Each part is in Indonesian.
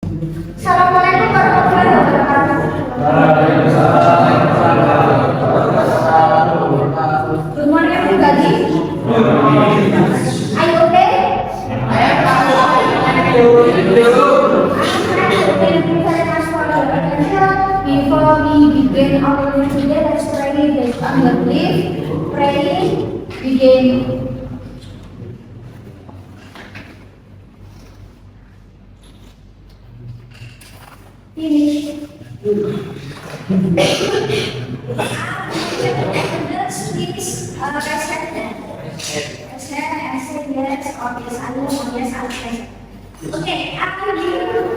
Assalamualaikum warahmatullahi wabarakatuh. Good morning everybody. Are you okay? Before we begin our lesson today, let's pray based on your belief. Praying, begin. Finish. Please respect them. Yes or yes, I Oke, akan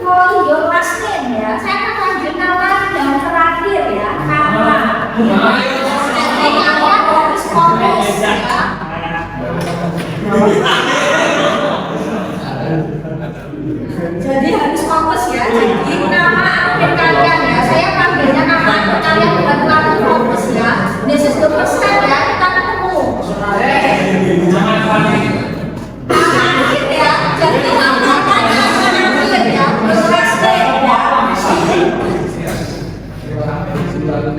call your last name ya. Saya akan lanjut nama yang terakhir ya. Nama. Jadi nama harus fokus ya. Jadi harus fokus ya. Jadi nama akhir kalian ya. Saya panggilnya nama akhir kalian bukan kalian fokus ya. This is the first time ya kita ketemu. Nama akhir ya. Jadi nama akhir ya. Your last name ya.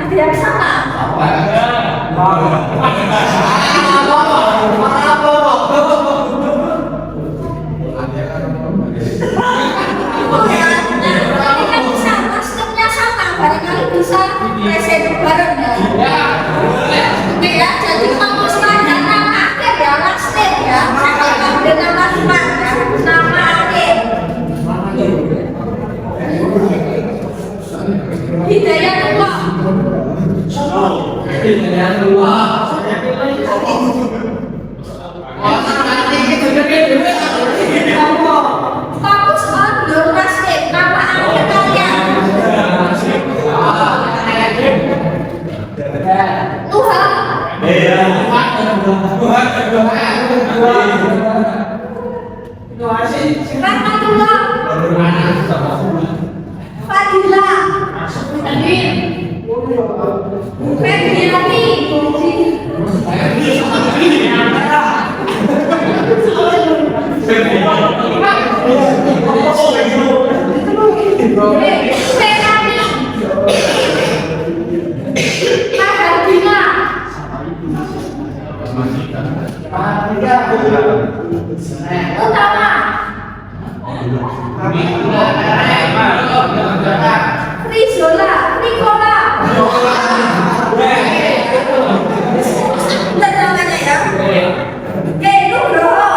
Ada yang sama? Barangkali bisa present bareng ya. Oke ya, jadi fokus pada nama akhir ya, last name ya. Saya ambil nama depan ya, nama akhir. Hidayatullah. Hidayatullah. Fokus on your last name, nama akhir kalian. Rahmatullah. Fadilah. Febriani. Utama. Rizola, Nicola. Lihat namanya ya. Nugroho.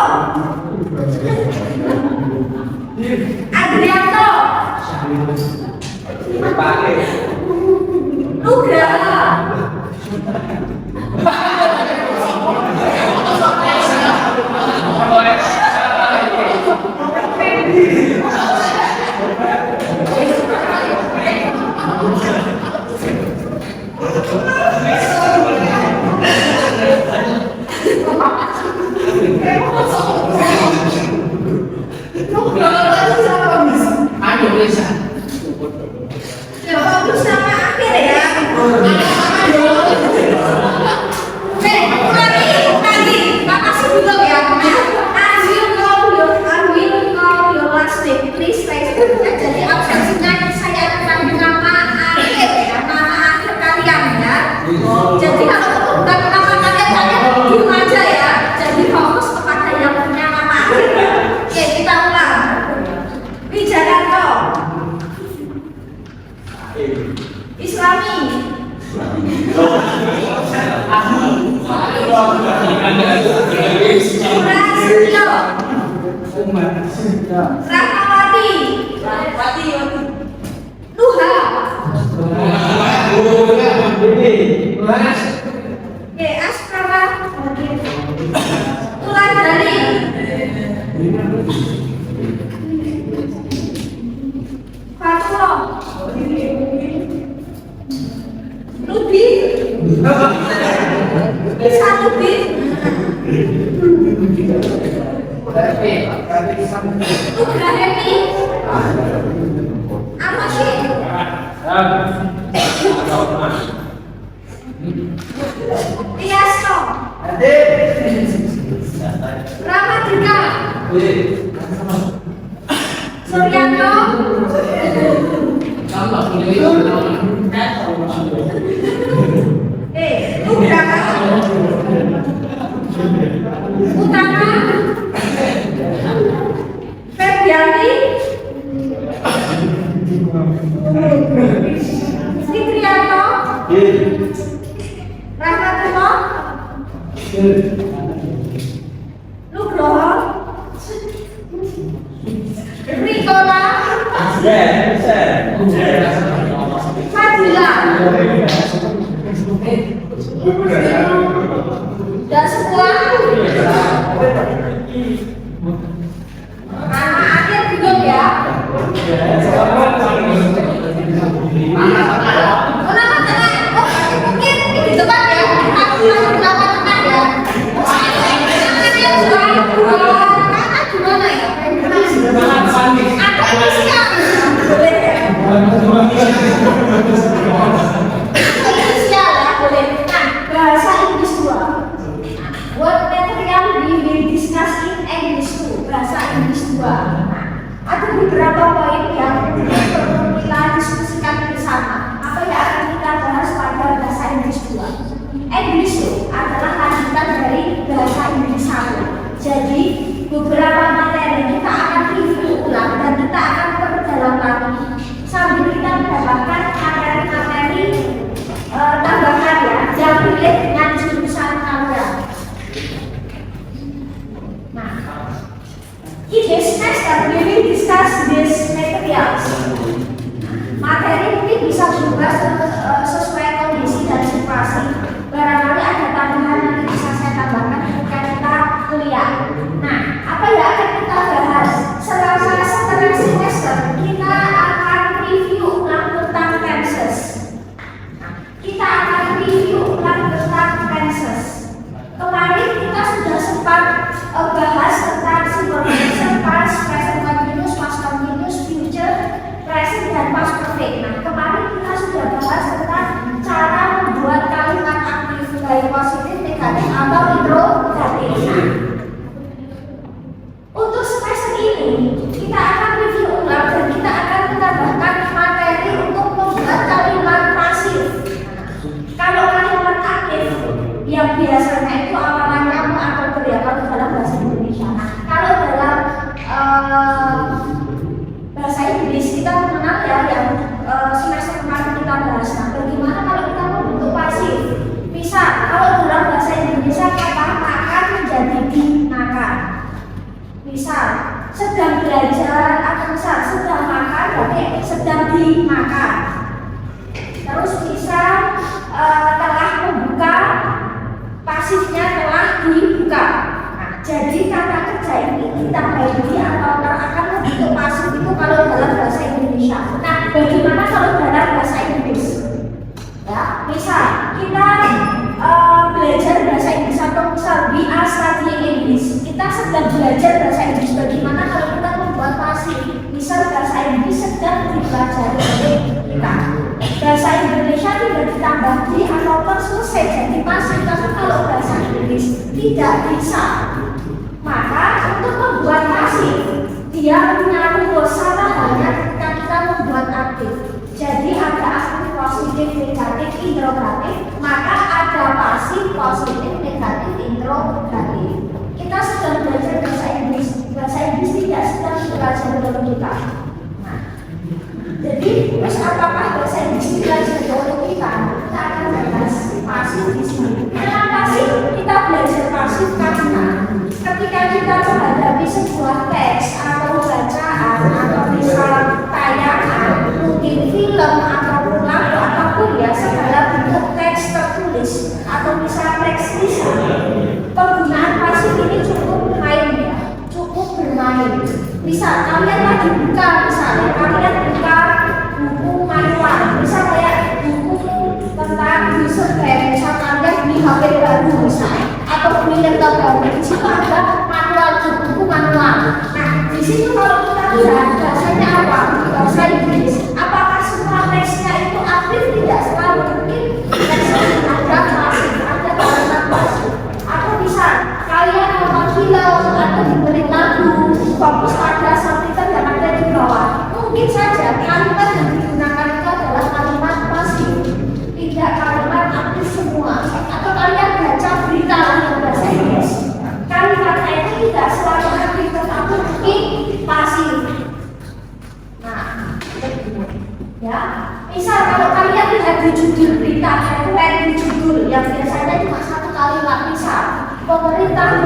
Adrianto. Nugraha. Jadi kalau bukan nama kalian diem aja ya. Jadi fokus kepada yang punya nama akhir. Oke, kita ulang. Wijayanto. Islami. Prasetyo. Rahmawati. Nuha. Askrama. Tuladari. Fatwa. Nubi. Bisa Nubi. Nugrahemi. Amasyik. Tiasto. Ramadika. Suryanto. Fitrianto, Rahmatullah, Nugroho, Rikola, Fadila, dan semua nama akhir belum ya? Nama tengah, mungkin di depan ya? Aku nama tengah ya? Nama gimana ya? Ada inisial, boleh ya? Inisial ya, boleh. Nah, bahasa Inggris 2. What material we will discuss in English 2, bahasa Inggris 2. Nah, ada beberapa poin yang perlu kita diskusikan bersama. Apa yang akan kita bahas pada bahasa Inggris 2? English 2 adalah lanjutan dari bahasa Inggris 1. Jadi, beberapa materi kita akan review ulang dan kita akan perdalam lagi sambil kita mendapatkan materi-materi tambahan ya yang relate dengan jurusan kalian. Nah, in this semester we will discuss these materials. Materi ini bisa berubah sesuai kondisi dan situasi. Barangkali ada tambahan yang bisa saya tambahkan ketika kita kuliah. Nah, apa yang akan kita bahas? Selama setengah semester kita akan review ulang tentang tenses. Kita akan review ulang tentang tenses. Kemarin kita sudah sempat bahas tentang simple present, past, present continuous, past continuous, future, present, dan past perfect. Nah, kemarin kita sudah bahas tentang cara membuat kalimat aktif baik positif, negatif, atau interrogatif. Nah, untuk semester ini kita akan review ulang dan kita akan menambahkan materi untuk membuat kalimat pasif. Kalau kalimat aktif yang biasanya itu awalan kamu atau teriakan dalam bahasa Indonesia. Nah, kalau dalam bahasa Inggris kita mengenal ya yang semester kemarin kita bahas. Nah, bagaimana kalau kita membentuk pasif? Misal kalau dalam bahasa Indonesia kata makan menjadi dimakan. Misal sedang belajar atau misal sedang makan berarti sedang dimakan. Terus misal telah membuka, pasifnya telah dibuka. Nah, jadi kata kerja ini kita bagi atau akan membentuk pasif itu kalau dalam bahasa Indonesia. Nah, bagaimana kalau dalam bahasa Inggris? Ya, misal kita belajar bahasa Inggris atau misal we are studying English. Kita sedang belajar bahasa Inggris. Bagaimana kalau kita membuat pasif? Misal bahasa Inggris sedang dipelajari oleh kita. Bahasa Indonesia tidak ditambah di atau selesai jadi pasif. Tapi kalau bahasa Inggris tidak bisa. Maka untuk membuat pasif dia punya rumus sama halnya ketika kita membuat aktif. Jadi ada aktif positif, negatif, interrogatif. Maka ada pasif positif, negatif, interrogatif. Kita sedang belajar bahasa Inggris. Bahasa Inggris tidak sedang dipelajari oleh kita. Nah, jadi terus apakah bahasa Inggris dipelajari oleh kita? Kita akan bahas pasif di sini. Kenapa sih kita belajar pasif? Karena ketika kita menghadapi sebuah teks atau bacaan atau misal tayangan, mungkin film ataupun lagu ataupun ya segala bentuk teks tertulis atau misal teks lisan, penggunaan pasif ini cukup bermain ya, cukup bermain. Misal kalian lagi buka, misalnya kalian buka buku manual, misal kayak buku tentang user guide, misal kalian di HP baru misalnya atau di laptop baru, di situ ada manual, buku manual. Nah, di situ kalau kita lihat bahasanya apa? Bahasa Inggris. Apakah semua teksnya itu aktif? Tidak selalu. Mungkin teksnya ada pasif, ada kalimat pasif. Atau misal kalian nonton film atau dengerin lagu, fokus pada subtitle yang ada di bawah. Mungkin saja kalimat yang digunakan itu adalah kalimat pasif, tidak kalimat aktif semua. Atau kalian baca berita yang bahasa Inggris, kalimatnya itu tidak selalu aktif tetapi mungkin pasif. Nah, Ya, misal kalau kalian lihat di judul berita, headline di judul yang biasanya cuma satu kalimat, misal pemerintah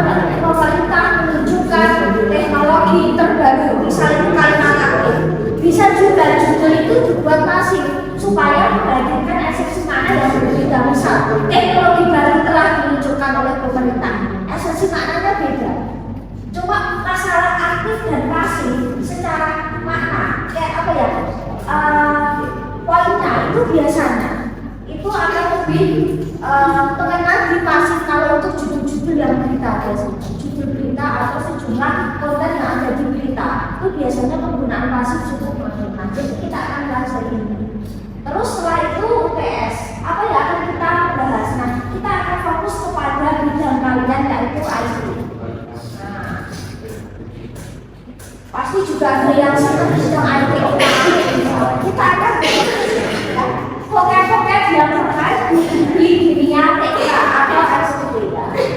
menunjukkan teknologi terbaru, misalnya itu kalimat aktif. Bisa juga judul itu dibuat masif supaya menghadirkan eksepsi makna yang berbeda. Misal teknologi baru telah diluncurkan oleh pemerintah, eksepsi maknanya beda. Cuma masalah aktif dan pasif secara makna kayak apa ya? Poinnya itu biasanya itu akan lebih terkenal di pasif kalau untuk judul-judul yang berita, biasanya judul berita atau sejumlah konten yang ada di berita itu biasanya penggunaan pasif cukup menentukan. Jadi kita akan bahas hari ini. Terus setelah itu UTS apa ya akan kita bahas? Nah, kita akan fokus kepada bidang kalian yaitu IT. Pasti juga ada yang senang bidang IT. Kita akan fokus yang terkait di dunia TK atau SD.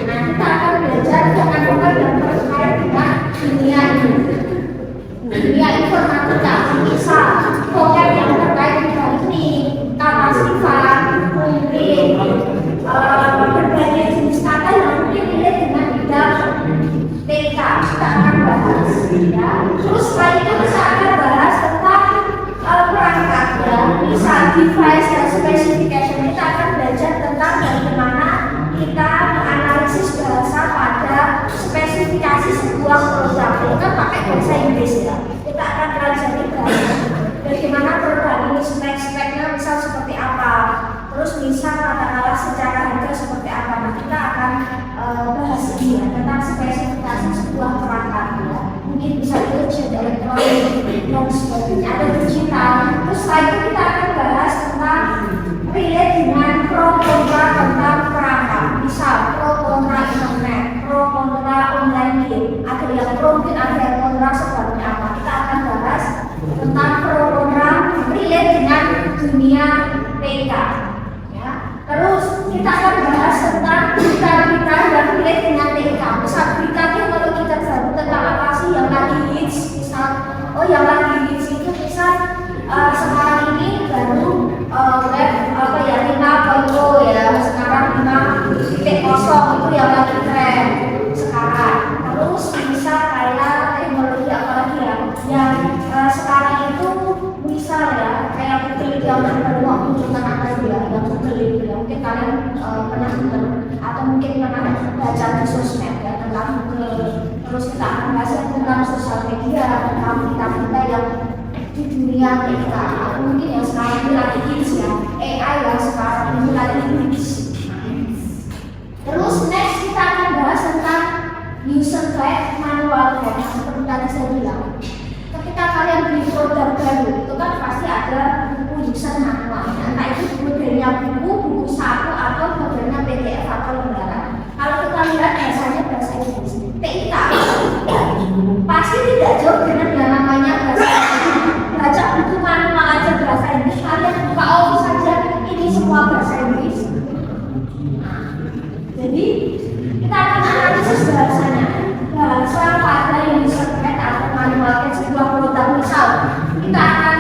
Nah, kita akan belajar fokus yang terkait dengan dunia ini. Dunia informatika, misal fokus yang terkait dengan ini, kata sifat, mungkin berbagai jenis kata yang mungkin relate dengan bidang TK kita akan bahas. Ya. Terus setelah itu kita akan bahas tentang perangkat ya, misal device dan specification. Kita akan belajar tentang bagaimana kita menganalisis bahasa pada spesifikasi sebuah produk. Kita pakai bahasa Inggris ya. Kita akan pelajari bagaimana produk ini spek-speknya misal seperti apa. Terus misal katakanlah secara harga seperti apa. Nah, kita akan bahas ini ya, tentang spesifikasi sebuah perangkat ya. Mungkin bisa gadget, elektronik, dan sebagainya, ada digital. Terus setelah itu kita akan bahas tentang relate dengan pro kontra tentang perangkat. Misal pro kontra internet, pro kontra online game. Ada yang pro, mungkin ada yang kontra sebaliknya apa. Kita akan bahas tentang pro kontra relate dengan dunia TK. Ya. Terus kita akan bahas tentang berita-berita yang relate dengan TK. Misal beritanya kalau kita baru tentang apa sih yang lagi hits, misal yang lagi hits itu misal sekarang ini baru web apa ya 5.0 ya, sekarang 5.0 itu yang lagi tren sekarang. Terus misal kayak teknologi apa lagi ya yang sekarang itu misal ya kayak Google yang baru mau munculkan apa ya yang Google itu ya, mungkin kalian pernah dengar atau mungkin pernah baca di sosmed ya tentang Google. Terus kita akan bahas tentang sosial media, tentang kita yang di dunia TK, mungkin yang sekarang ini lagi hits ya, AI yang sekarang ini lagi hits. Terus next kita akan bahas tentang user guide, manual guide. Seperti tadi saya bilang, ketika kalian beli produk baru itu kan pasti ada buku user manualnya, entah itu modelnya buku saku atau modelnya PDF atau lembaran. Kalau kita lihat bahasanya bahasa Inggris TK pasti tidak jauh dengan yang namanya bahasa Inggris. Baca buku manual aja bahasa Inggris, kalian buka Office saja ini semua bahasa Inggris. Jadi kita akan analisis bahasanya, bahasa pada user guide atau manual guide sebuah produk. Misal kita akan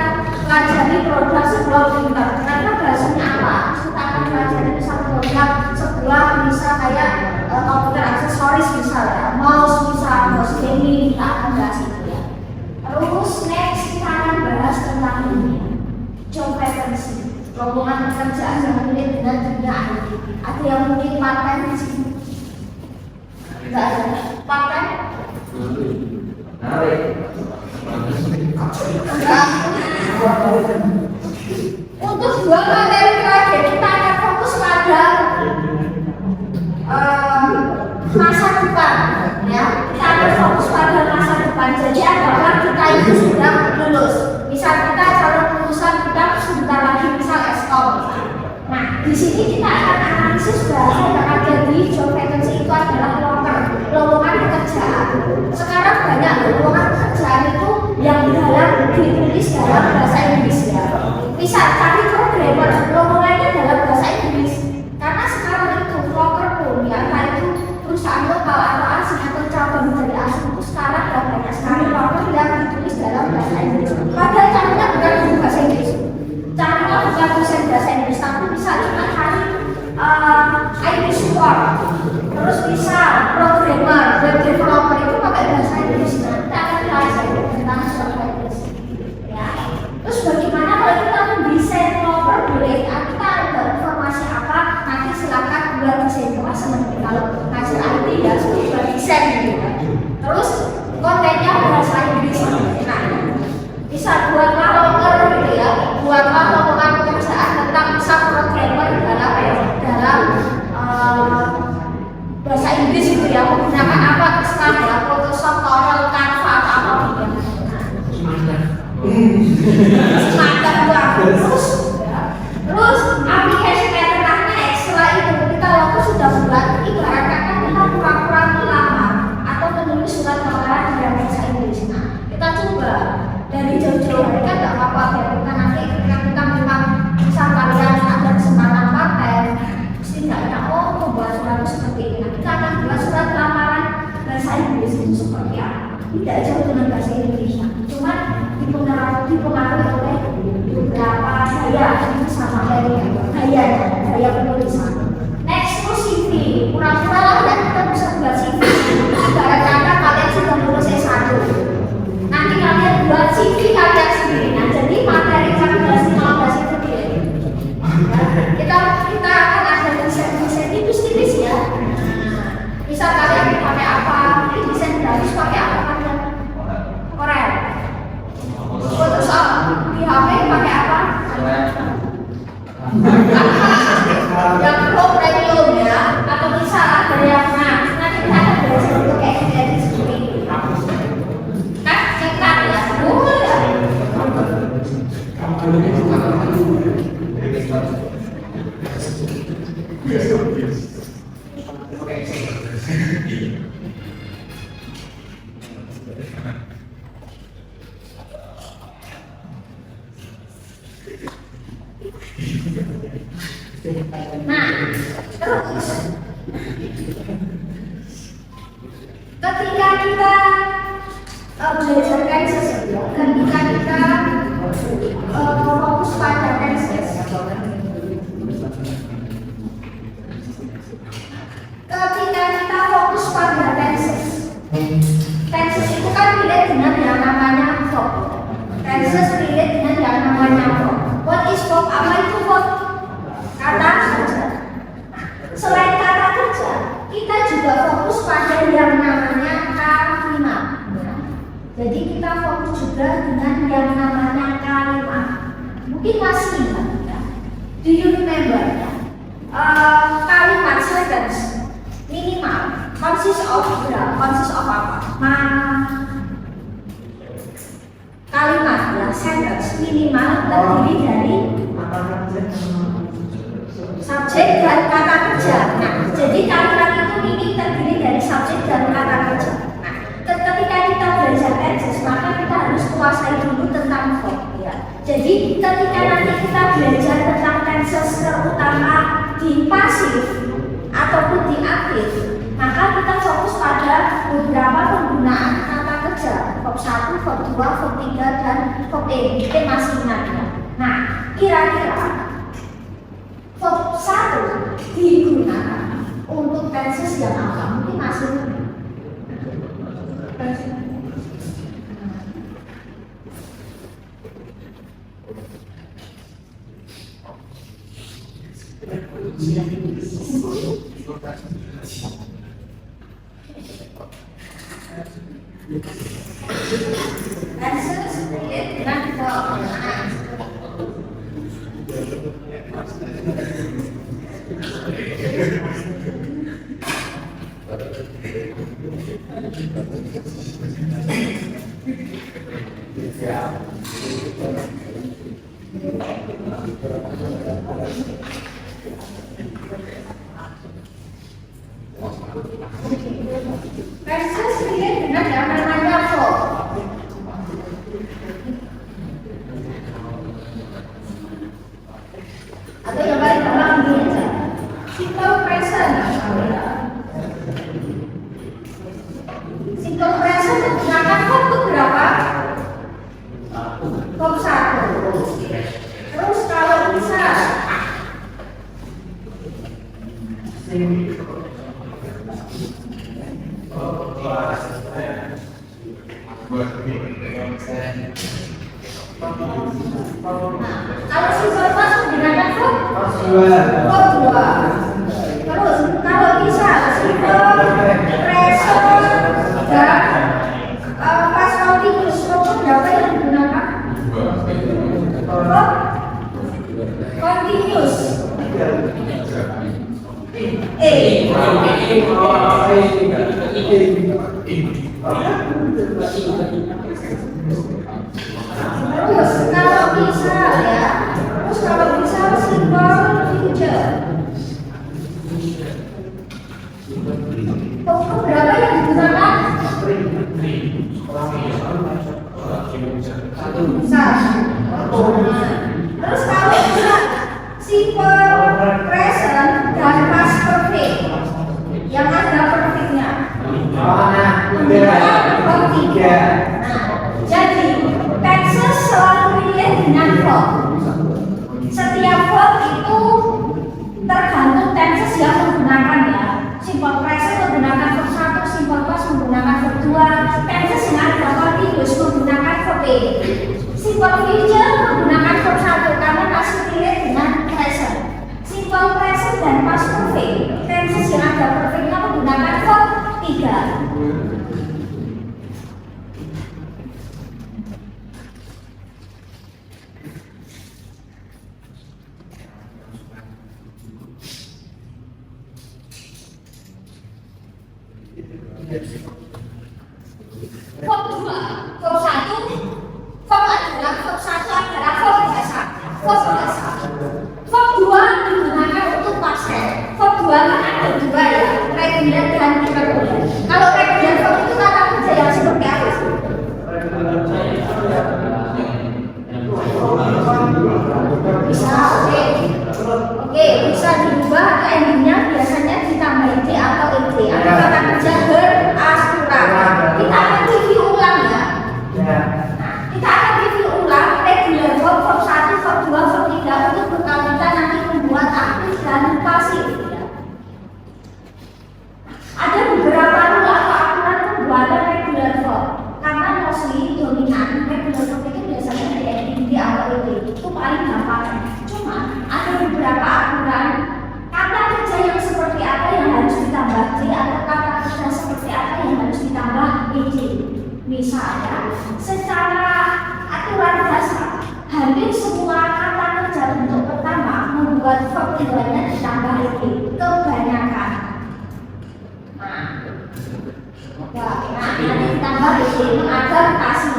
pelajari produk sebuah printer, karena bahasanya apa? Kita akan pelajari misal produk sebuah misal kayak komputer aksesoris misal ya, mouse misal, mouse gaming, kita akan bahas itu ya. Terus next kita akan bahas tentang ini job vacancy, lowongan pekerjaan yang relate dengan dunia IT. Ada yang mungkin part-time di sini? Enggak ada part-time? Untuk dua materi terakhir kita akan fokus pada masa depan ya, kita akan fokus pada masa depan. Jadi apakah kita itu sudah lulus, misal kita calon lulusan kita sebentar lagi misal Eskom. Nah di sini kita akan analisis bahasa yang ada di job vacancy itu adalah lowongan pekerjaan. Sekarang banyak lowongan pekerjaan itu yang ditulis dalam bahasa Inggris ya. Misal cari programmer, lowongannya dalam bahasa Inggris. Karena sekarang itu broker pun ya, itu perusahaan lokal atau asing atau cabang dari asing itu sekarang banyak sekali broker yang ditulis dalam bahasa Inggris. Padahal caranya bukan ahli ya, sebuah desain gitu kan. Terus kontennya bahasa Inggris. Nah, bisa buatlah loker gitu ya, buatlah lowongan pekerjaan tentang bisa programmer dalam bahasa Inggris gitu ya, menggunakan apa terserah ya, Photoshop, Corel, Canva atau apa gitu. Semangat banget. Terus aplikasi ternaknya setelah itu kita waktu sudah buat, ibarat kata kita pura-pura melamar atau menulis surat lamaran dalam bahasa Inggris. Nah, kita coba dari jauh-jauh hari kan nggak apa-apa ya, kita nanti ketika kita memang bisa kalian ada kesempatan pakai, setidaknya oh membuat surat seperti ini. Nah, kita akan buat surat lamaran bahasa Inggris itu seperti apa? Tidak jauh dengan bahasa Indonesia, cuma dipengaruhi oleh beberapa gaya sama gaya penulisan. Next to CV, pura-pura lah dan kita bisa buat CV. Ibarat kata kalian sudah lulus S1, nanti kalian buat CV kalian sendiri. Nah, jadi materi kalian 15 itu dia. Kita akan ada desain tipis-tipis ya. Bisa kalian pakai apa? Desain grafis pakai apa kalian? Corel. Photoshop di HP pakai apa? Yang Pro Premium ya, atau bisa ada yang nanti kita akan belajar untuk kayak seperti ini. Kan cetak ya, boleh ya. Nah, terus ketika kita belajar sesuatu, ketika kita fokus pada tenses, tenses itu kan relate dengan yang namanya verb. Tenses relate dengan yang namanya verb. What is verb? Apa itu verb? Kata kerja. Selain kata kerja, kita juga fokus pada yang namanya kalimat. Jadi kita fokus juga dengan yang namanya kalimat. Mungkin masih ingat ya? Do you remember ya? Kalimat sentence minimal consist of apa? Kalimat ya, sentence minimal terdiri dari subjek dan kata kerja. Nah, jadi kalimat itu ini terdiri dari subjek dan kata kerja. Nah, ketika kita belajar tenses, maka kita harus kuasai dulu tentang verb ya. Jadi ketika nanti kita belajar tentang tenses terutama di pasif ataupun di aktif, maka kita fokus pada beberapa penggunaan kata kerja, verb 1, verb 2, verb 3 dan verb ed masih ingat ya. Nah, kira-kira verb 1 digunakan untuk tenses yang apa? Mungkin masih tenses dengan penggunaan tenses dengan yang namanya verb. Atau yang paling gampang begini aja, simple present. Simple present menggunakan verb berapa? Verb 1. Terus kalau bisa kalau simple past menggunakan verb 2. Terus kalau bisa simple Continuous. Terus kalau bisa ya, terus kalau bisa simple future. Pokok berapa yang digunakan? Bisa. Terus kalau bisa simple present dan past perfect, yang ada perfectnya. Tiga. Jadi tenses selalu relate dengan verb. Setiap verb itu tergantung tenses yang menggunakan ya. Simple present menggunakan verb 1, simple past menggunakan verb 2, tenses yang ada continuous menggunakan verb A. Simple future menggunakan verb 1 karena masih relate dengan present. Simple present dan past perfect, tenses yang ada perfectnya menggunakan verb 3. Verb 2, verb 1, verb adalah verb 1 adalah verb biasa. Verb 2 digunakan untuk past tense. Verb 2 kan ada dua ya, regular dan irregular. Kalau regular verb itu kata kerja yang seperti apa sih? Bisa, oke, bisa diubah atau endingnya biasanya ditambah ed atau ed. Ada kata kerja berasuran. Kita akan review ulang ya. Nah, kita akan review ulang regular verb, verb 1, verb 2, verb 3 untuk bekal kita nanti membuat aktif dan pasif ya. Ada beberapa rule atau aturan pembuatan regular verb. Karena mostly dominan regular verb itu biasanya di ed atau ed. Itu paling gampang. Cuma ada beberapa aturan kata kerja yang seperti apa yang harus ditambah d atau kata kerja seperti apa yang harus ditambah ed. Misalnya, secara aturan dasar, hampir semua kata kerja bentuk pertama membuat verb keduanya ditambah ed. Kebanyakan. Nanti ditambah ed mengadaptasi.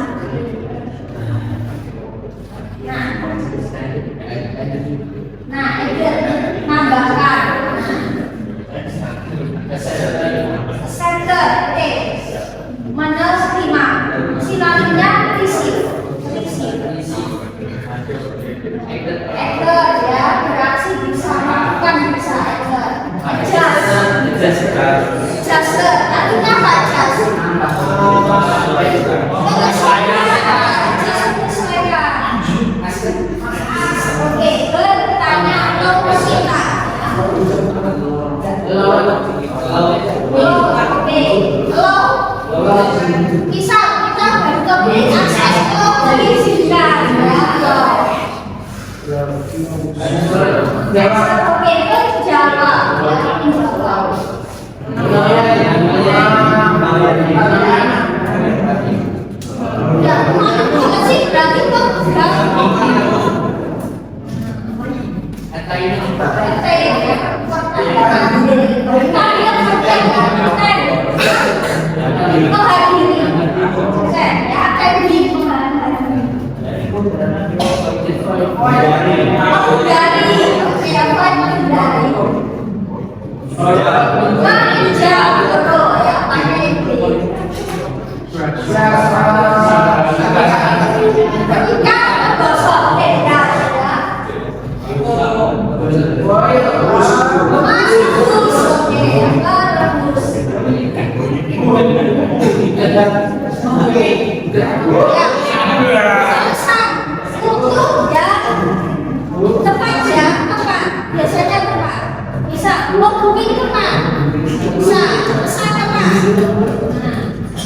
Nambahkan center menerima sinonimnya receive actor ya, beraksi bisa melakukan bisa actor adjuster artinya apa oke, bertanya atau bercerita. Misal kita baru beli akses dari Singa oke, berjawab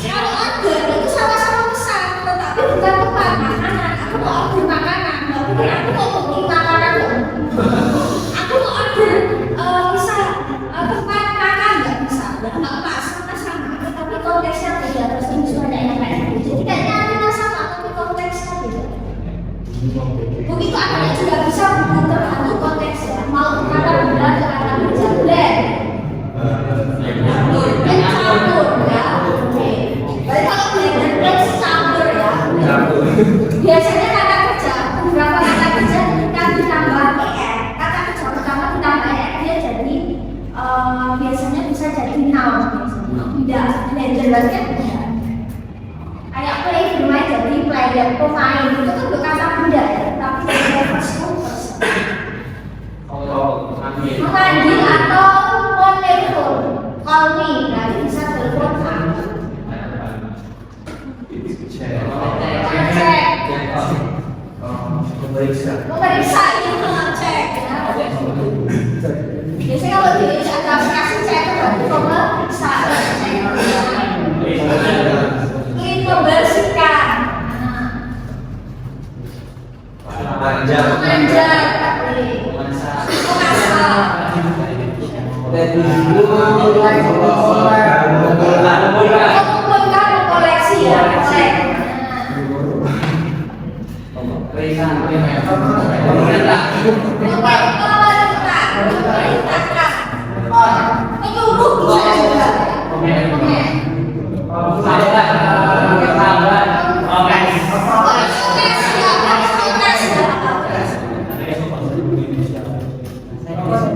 kalau order itu sama-sama pesan, tetapi bukan tepat makanan atau order makanan, nggak boleh itu akhirnya juga bisa tergantung konteks ya. Mau kata benda atau kata kerja blend. Campur ya. Oke. Berarti kalau blend dan blend campur ya. Biasanya kata kerja, beberapa kata kerja kan ditambah er. Kata kerja pertama ditambah er dia jadi biasanya bisa jadi noun. Tidak, blender berarti kan tidak. Kayak play bermain jadi player pemain itu kan bukan kata benda ya, tapi dari person. Memanggil atau menelpon, call me, berarti bisa telepon kan? Memeriksa itu mengecek ya. Biasanya kalau di aplikasi cek berarti memeriksa, ingin membersihkan, memanjat, mengumpulkan koleksi ya, menyuruh bisa juga.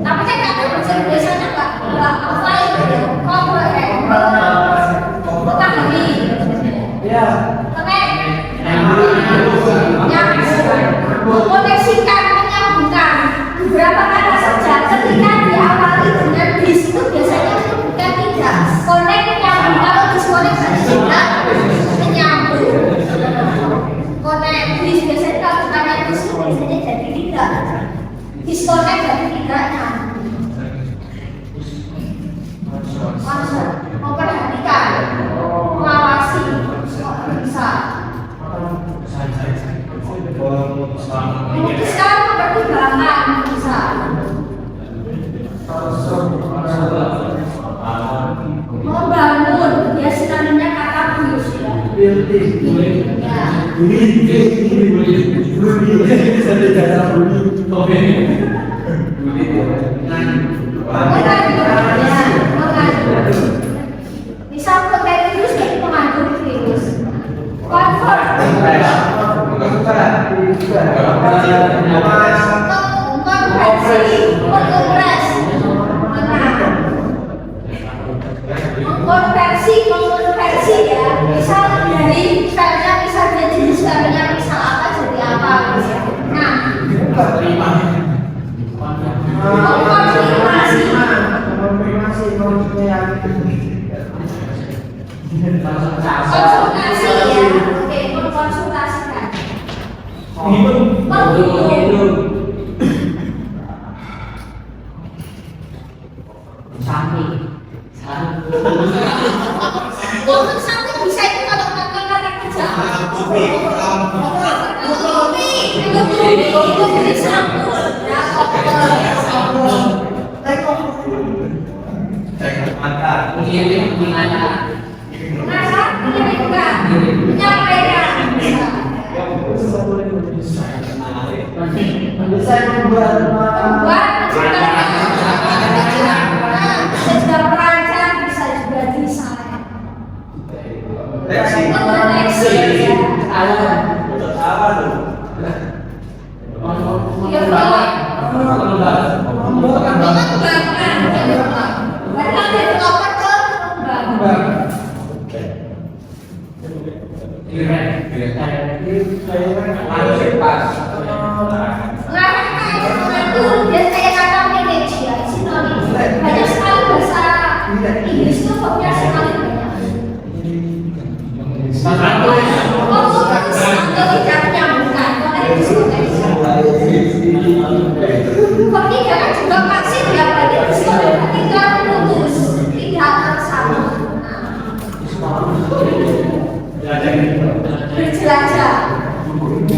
Tapi kan kata biasanya nggak apa itu ya, memahami, mengkoneksikan, menyambungkan beberapa kata saja ketika diawali dengan bis itu biasanya itu bukan tidak connect menyambung, kalau disconnect saja tidak menyambung. Connect bis biasanya kalau ditanya bis itu biasanya jadi tidak disconnect jadi tidak nyambung. Memperhatikan, mengawasi, bisa memutuskan, mempertimbangkan, bisa membangun, ya sinonimnya kata bius ya. Misal protein virus jadi pengandung virus. Convert. Konversi, mengkompres. Mengkonversi ya. Misal dari filenya misal dia jenis filenya misal apa jadi apa. Nah, konfirmasi. Konsultasi ya, oke, mengkonsultasikan. Menghubung. Ngomong sampai bisa itu kalau kata kerja. Itu jadi sampul. Berjelajah,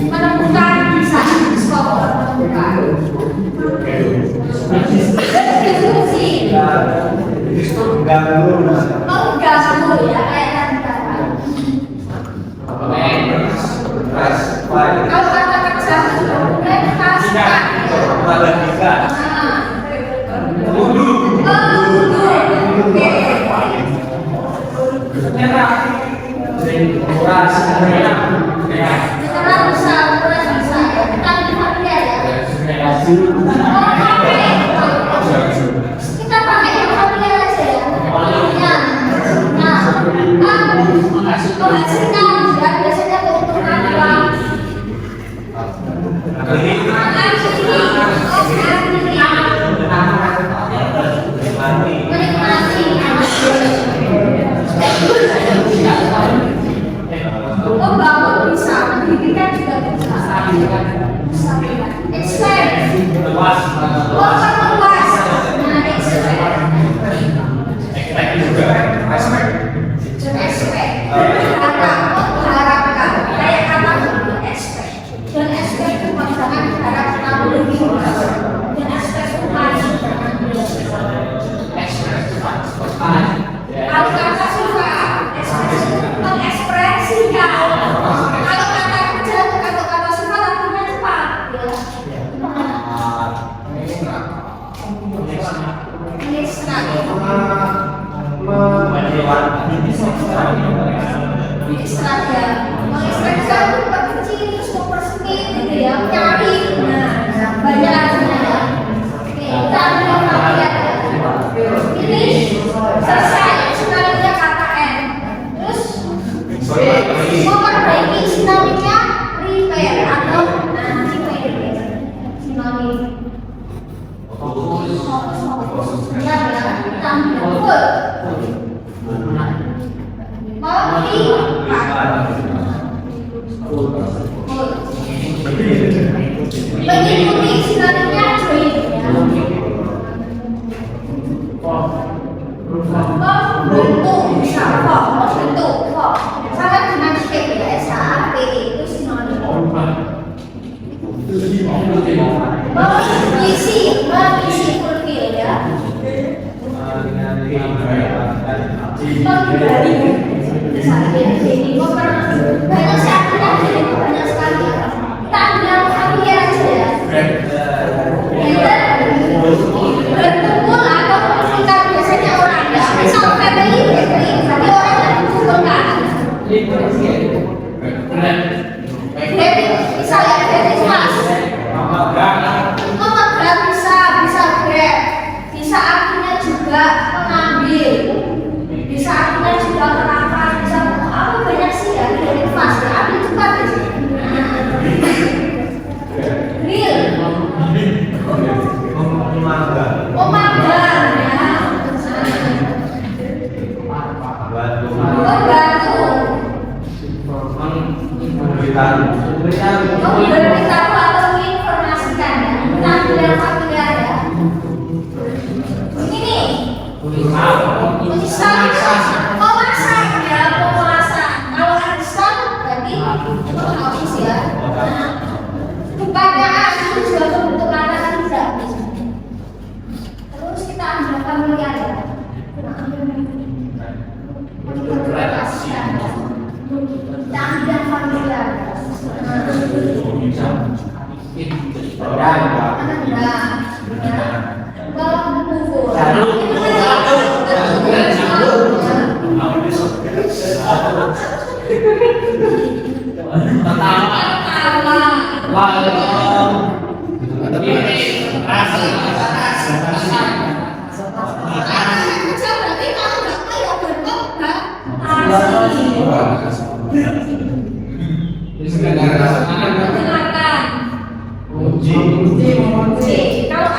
menemukan bisa discover, menemukan diskusi, mengganggu ya kayak tadi kan. Kalau kata kerja Kita pakai yang familiar aja ya. Menghasilkan ya, biasanya keuntungan uang. Oh, bangun bisa, pendidikan juga bisa. Expert. Oh, perluas. Nah, expert. Dan expert. Harapkan. Kayak kata expert. Dan expert itu jangan harap terlalu lebih. Dan expert itu maju. Kalau kata suka, ekspresi itu mengekspresikan. Kalau kata kerja, kata suka artinya cepat. Mengekspresikan itu kecil terus mempersempit gitu ya, mencari. Nah, banyak artinya. Kita ambil bagian. Ini selesai. Sinonimnya kata N. Terus memperbaiki sinonimnya repair atau repair. Sinonim. Ya, kita ambil full. Mengikuti sinonimnya join. Bentuk bisa bentuk sama dengan PSA itu sinonim. Mengisi fulfill ya. Banyak sekali banyak sekali. Kita ambil familiar aja ya. Berkumpul atau kita biasanya orang ya. Misal family, tapi orang yang mengumpulkan. Misal ya Christmas. Memegang bisa grab. Bisa artinya juga mengambil. Bisa artinya juga merapat. Bisa apa banyak sih ya dari fast ya. Ambil cepat aja. Real. Oh magang ya. Memberitahu atau menginformasikan ya. Kita ambil yang familiar ya. Ini memasak ya, pemanasan. Kalau arisan berarti itu habis ya. Kepadaan itu juga bentuk kata tidak. Terus kita ambil familiar ya. Kita ambil familiar. Kalau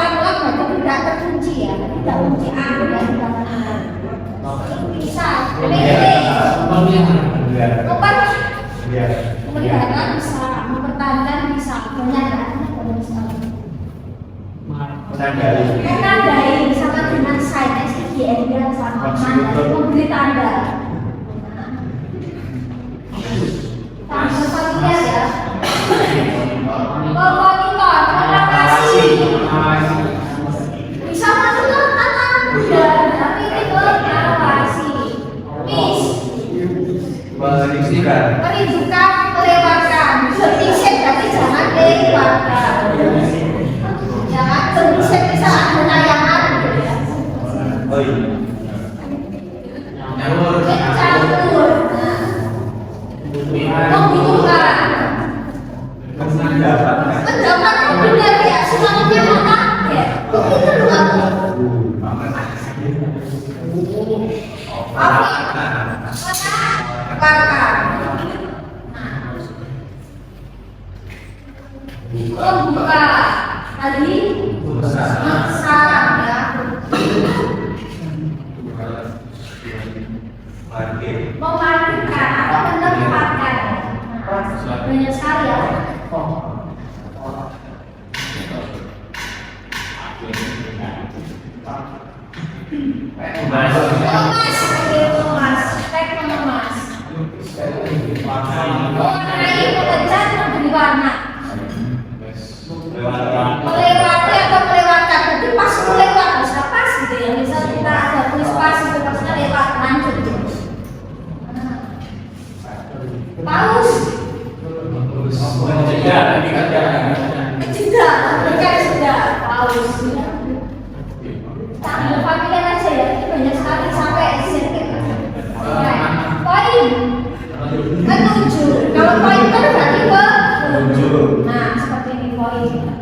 unlock berarti tidak terkunci ya, tidak kunci A ya, bisa. Memelihara bisa, mempertahankan bisa, banyak menandai sama dengan sign SIGN dan sama memberi tanda. Tanda familiar ya. Monitor, terima kasih. Bisa masuk kata muda, tapi itu evaluasi. Miss. Merindukan, melewatkan. Berpisah tapi jangan lewatkan. Jangan Oh iya. Mencampur. Membutuhkan. Mendapatkan benar ya, semuanya mana? Ya. Membuka tadi salam ya. Memarkirkan atau menempatkan. Banyak sekali ya. Mewarnai, mengecat, memberi warna. Melewati atau melewatkan, berarti pas melewat bisa pas gitu ya. Misal kita ada tulis pas itu pasnya lewat lanjut. Paus. Jeda, bukan jeda. Paus. Ambil familiar aja ya, ini banyak sekali sampai sedikit. Poin. Menuju. Kalau poin kan berarti menuju. Nah, seperti ini poin.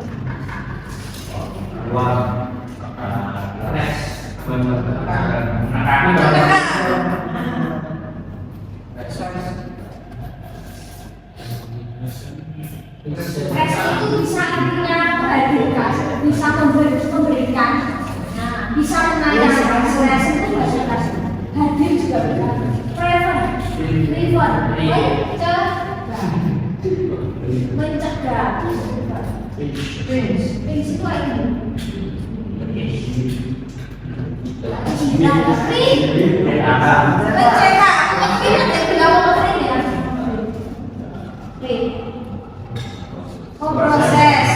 Tes itu bisa artinya menghadirkan, bisa memberikan, nah, bisa menanyakan, ekspresi itu bahasa kasih, hadir juga benar, prevent, mencegah, things itu ini, mencegah, mungkin ada yang bilang apa ya? Memproses,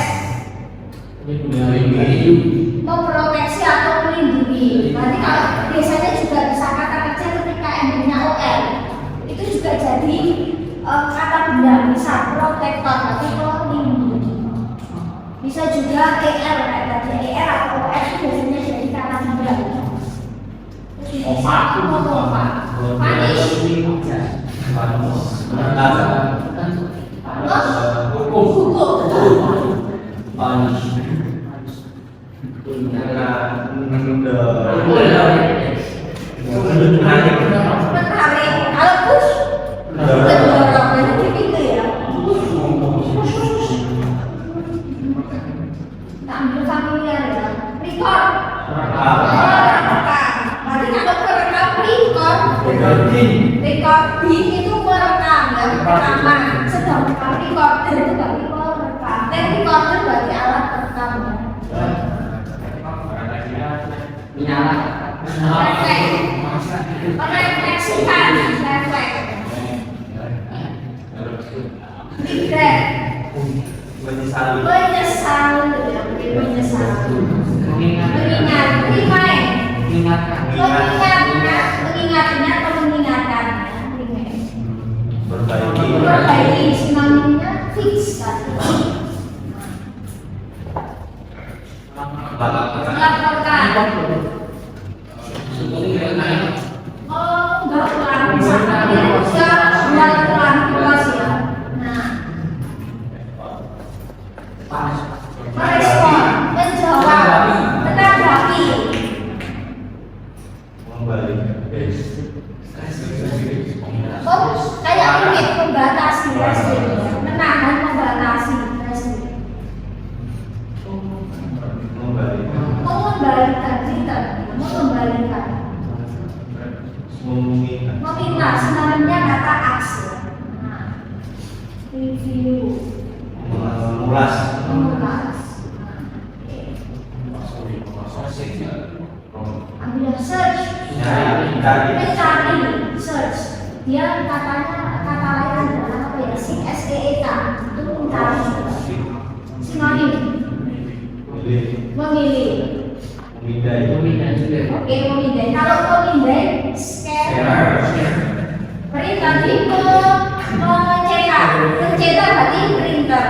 memproteksi atau melindungi. Berarti kalau biasanya juga bisa kata kerja ketika endingnya OL itu juga jadi kata benda, bisa protektor, berarti melindungi. Bisa juga ER, kayak tadi ER atau OR itu biasanya jadi kata benda. Menarik. Kalau push, mendorong. Jadi gitu ya. Kita ambil familiar ya. Record. Berarti kalau merekam recording itu merekam ya, rekaman. Sedang merekam recorder itu berarti merekam. Dan recorder berarti alat rekam ya. Merefleksikan, refleks. Regret. Menyesal ya, menyesal. Mengingat, remind. Mengingatnya atau mengingatkan. Perbaiki, sinonimnya fix tadi. Melaporkan. Oh, enggak ulang. Misalnya bisa ulang kelas ya. Nah, merespon, menjawab, menanggapi. Oh, kayak mungkin membatasi, menahan, membatasi. Mengembalikan kita, meminta, sebenarnya kata aksi. Review, mengulas. Ambil search, mencari, search. Dia katanya kata lain adalah apa ya? SEEK itu mencari. Sinonim, memilih. Oke, memindai. Kalau memindai, scanner. Perintah di mencetak. Mencetak berarti printer.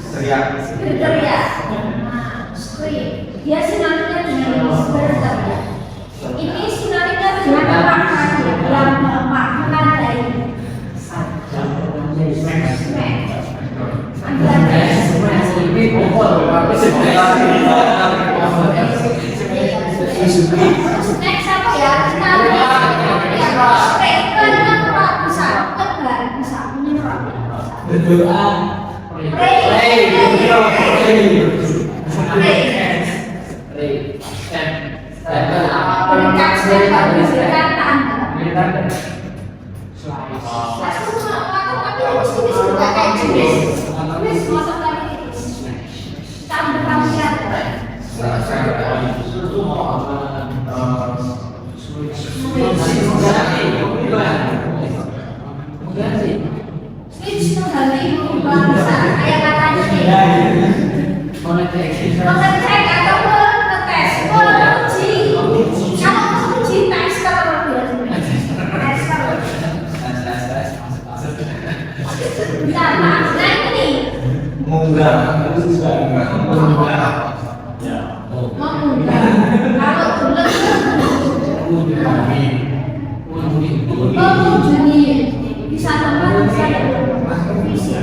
Kriteria. Nah, screen. Dia sinonimnya dengan kriteria. Ini sinonimnya dengan apa? Yang menandai. Next apa ya? Kita lihat bisa menyerap. Berdoa. Switch itu hari bangsa kayak katanya nih. Mengecek ataupun ngetes, menguji. Kalau menguji tester tester. Bentar, nah ini Mengunggah. mengundang. Kalau bulan mengunjungi bisa tempat bisa visi.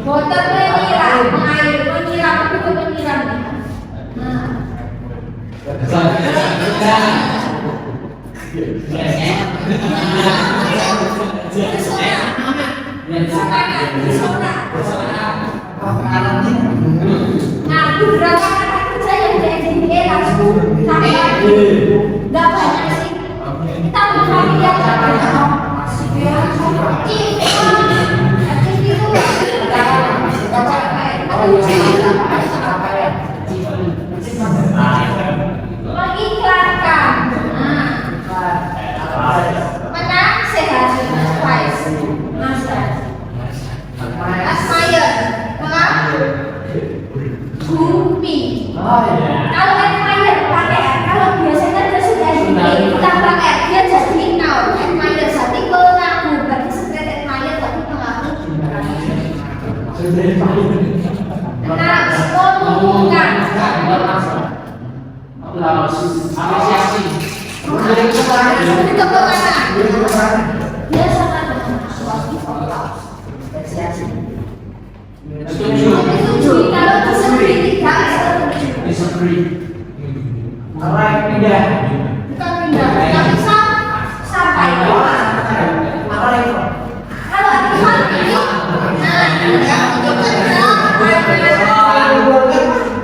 Water menyiram itu menyiram. Nah, beberapa kata kerja yang dia langsung sampai nggak banyak sih. Kita bisa lihat mengiklankan. Mana sehat spice Asmayer bumi. Kalau admire pakai kalau biasanya dia sudah kita pakai dia jadi now admire jadi pengaku berarti sebenarnya admire tapi pengaku. Nah, menghubungkan. Apresiasi. Itu kemana? Dia sama dengan suatu apresiasi. Setuju. Kalau disagree tidak setuju. Disagree. Alright, pindah. Bukan pindah, tapi sampai. Kalau ada sampai,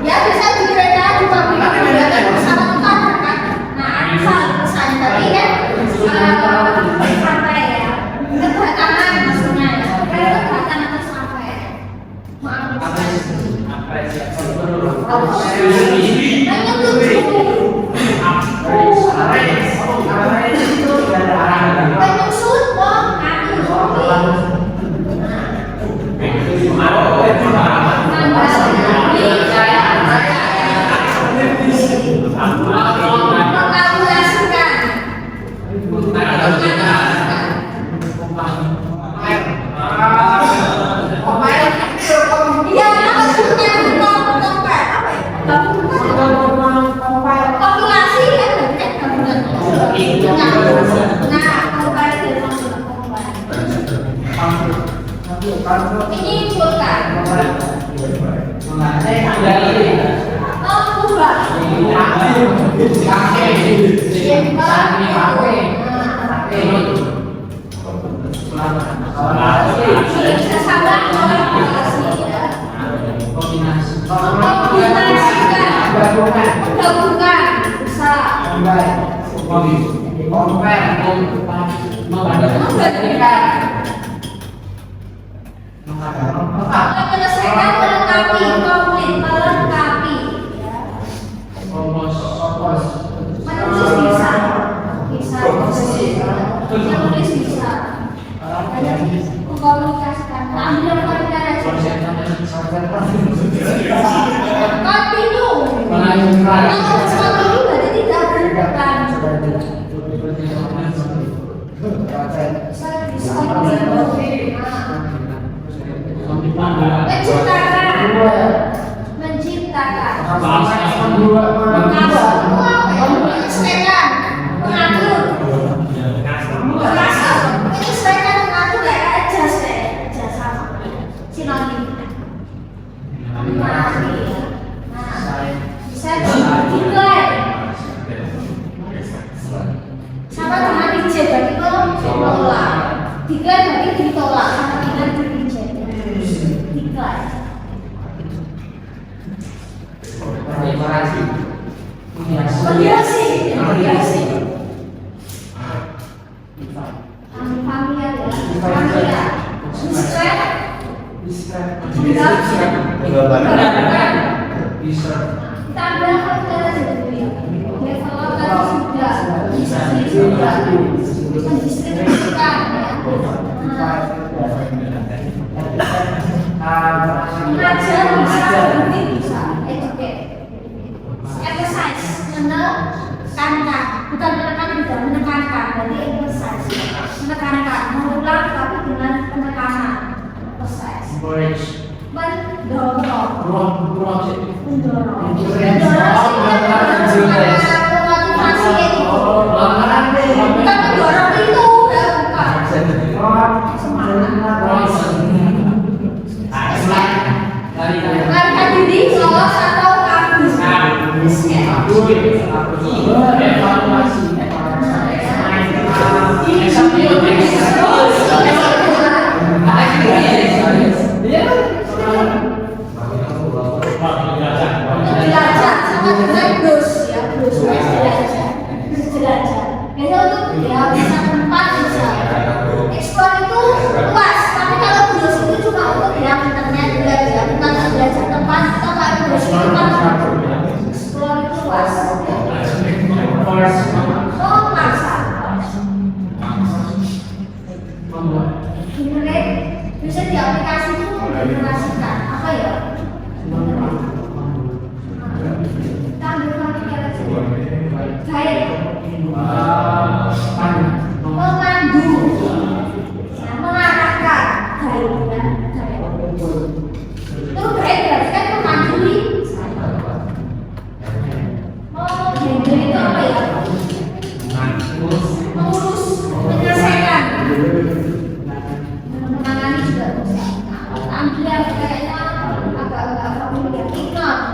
ya bisa di kereta juga bisa bersama tukar kan. Nah, asal pesan tapi kan sampai ya. Kedatangan maksudnya ya. Kalau kedatangan itu sampai. Maaf. Penyusun ini pulkan. Menyelesaikan melengkapi, komplit, melengkapi. Ya. Kompos. Menulis bisa, bisa menulis bisa. Mengkomunikasikan, ambil komunikasi. Continue. Kalau continue berarti tidak berdepan. Saya bisa menciptakan, menyesuaikan, mengatur, menyesuaikan, mengatur kayak adjust sama sinonim. Nah, bisa dinilai sama dengan dijek berarti ditolak, dinilai berarti ditolak sama dengan dijek. Dinilai. Variasi. Familiar ya. Familiar. Tambahkan kata dulu ya. Level kan sudah mendistribusikan ya. Mengajar bisa, berhenti bisa. Educate. Exercise, menekankan, bukan menekankan, berarti exercise. Menekankan, mengulang tapi dengan penekanan. Exercise. Mendorong. Motivasi itu. Bukan mendorong itu, bukan. Melarikan diri, lolos atau kabur. Belajar sama dengan blues ya, blues belajar. Biasanya untuk ya bisa tempat bisa. Eksplor itu luas, tapi kalau blues itu cuma untuk yang internet belajar, bukan belajar tempat. Kita nggak blues itu kan eksplor itu luas. Oh masa. Gimana? Bisa di aplikasi itu diaplikasikan apa ya? Baik. Memandu, mengarahkan, baik ya. Itu baik berarti kan memandui. Oh, handle itu apa ya? Mengurus, menyelesaikan. Menangani juga bisa. Ambil kayaknya agak familiar. Ignore.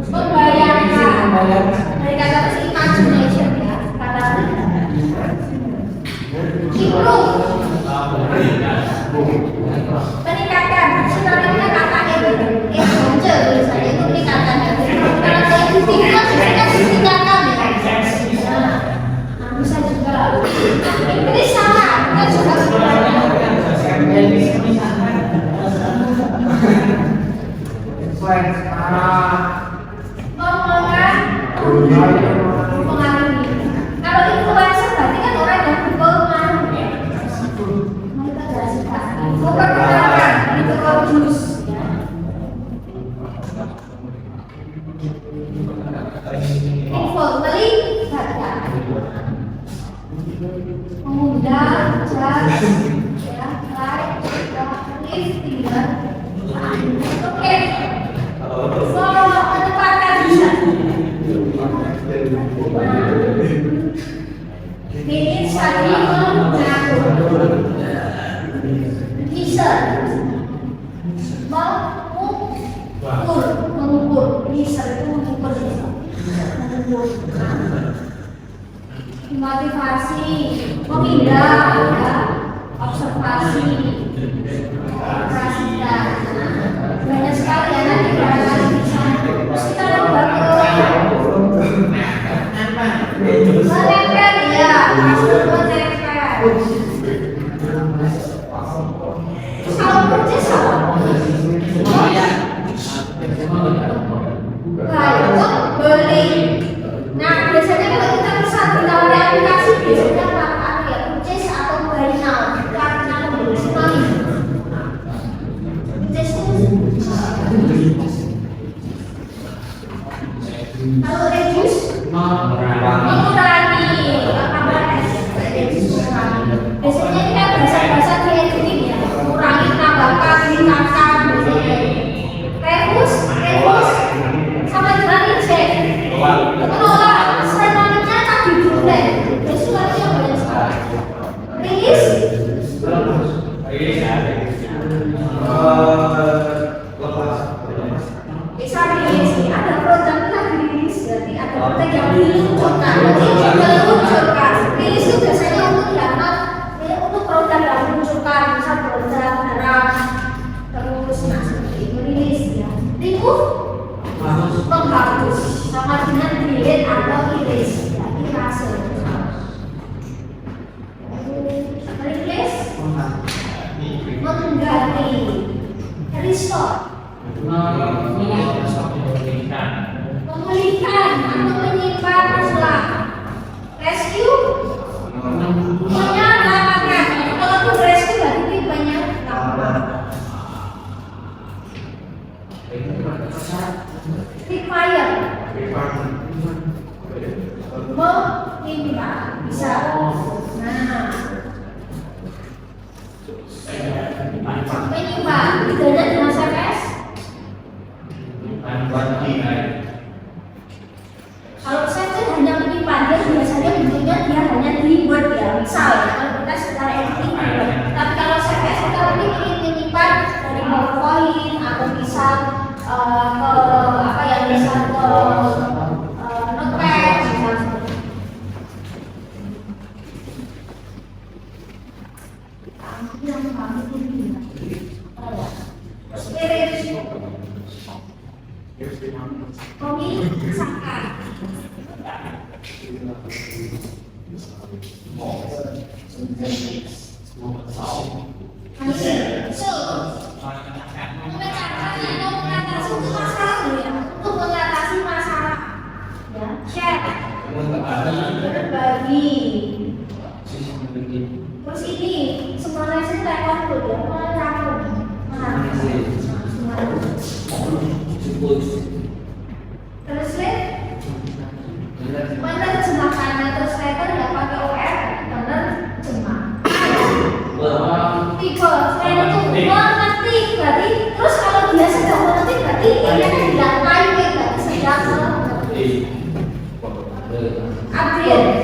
Membayangkan dari kata imagination ya, kata improve, meningkatkan, sinonimnya kata adventure tulisannya itu meningkatkan ya. Kalau saya distingkan meningkatkan ya. Nah, bisa juga. Inggris sama, kita juga sebenarnya. Mempengaruhi. Kalau influencer berarti kan orang yang berpengaruh ya. Mau kita jelaskan. Memperkenalkan, introduce. Info, melibatkan. Mengundang, just, ya, like, live, tinggal. Oke. So, menempatkan bisa. Ini saling mengatur. Bisa. Mengukur. Bisa itu mengukur bisa. Mengukur. Motivasi, memindah, ya. Observasi, operasikan. Banyak sekali ya nanti barangkali bisa. Terus kita lembah ke reduce, mengurangi. Apa reduce, mengurangi. Biasanya ini kan bahasa-bahasa kreatif ya, mengurangi, menambahkan, meningkatkan. Reduce, sama dengan reject. Menolak, sebenarnya tak dibully. Itu artinya banyak sekali. Release, bisa rilis, ada produk yang rilis, jadi ada produk yang diluncurkan, rilis itu biasanya untuk dianggap untuk produk yang diluncurkan, misal produk barang, terus nah seperti itu rilis ya. Remove, menghapus, sama dengan delete atau erase, ya erase. Replace, mengganti, restore, memulihkan atau menyimpan ulang, rescue, menyelamatkan. Kalau untuk rescue berarti banyak require, meminta, bisa. Nah, menyimpan, bedanya dengan CPS. Kalau saya tuh hanya menyimpan, dia biasanya bentuknya dia hanya di Word ya, misal ya, kalau kita secara editing di Word. Tapi kalau CPS kita lebih ingin menyimpan dari PowerPoint atau bisa ke apa yang bisa ke Notepad misalnya. Spirit, memisahkan, memecahkan atau mengatasi masalah ya, untuk mengatasi masalah ya, share, berbagi. Terus ini semuanya sih telepon tuh ya, merangkum. Translate, menerjemahkan, translator ya pakai OR, menerjemah. Tipe, selain itu mengerti berarti, terus kalau dia sedang mengerti berarti ini kan tidak typing, berarti sedang mengerti. Upgrade,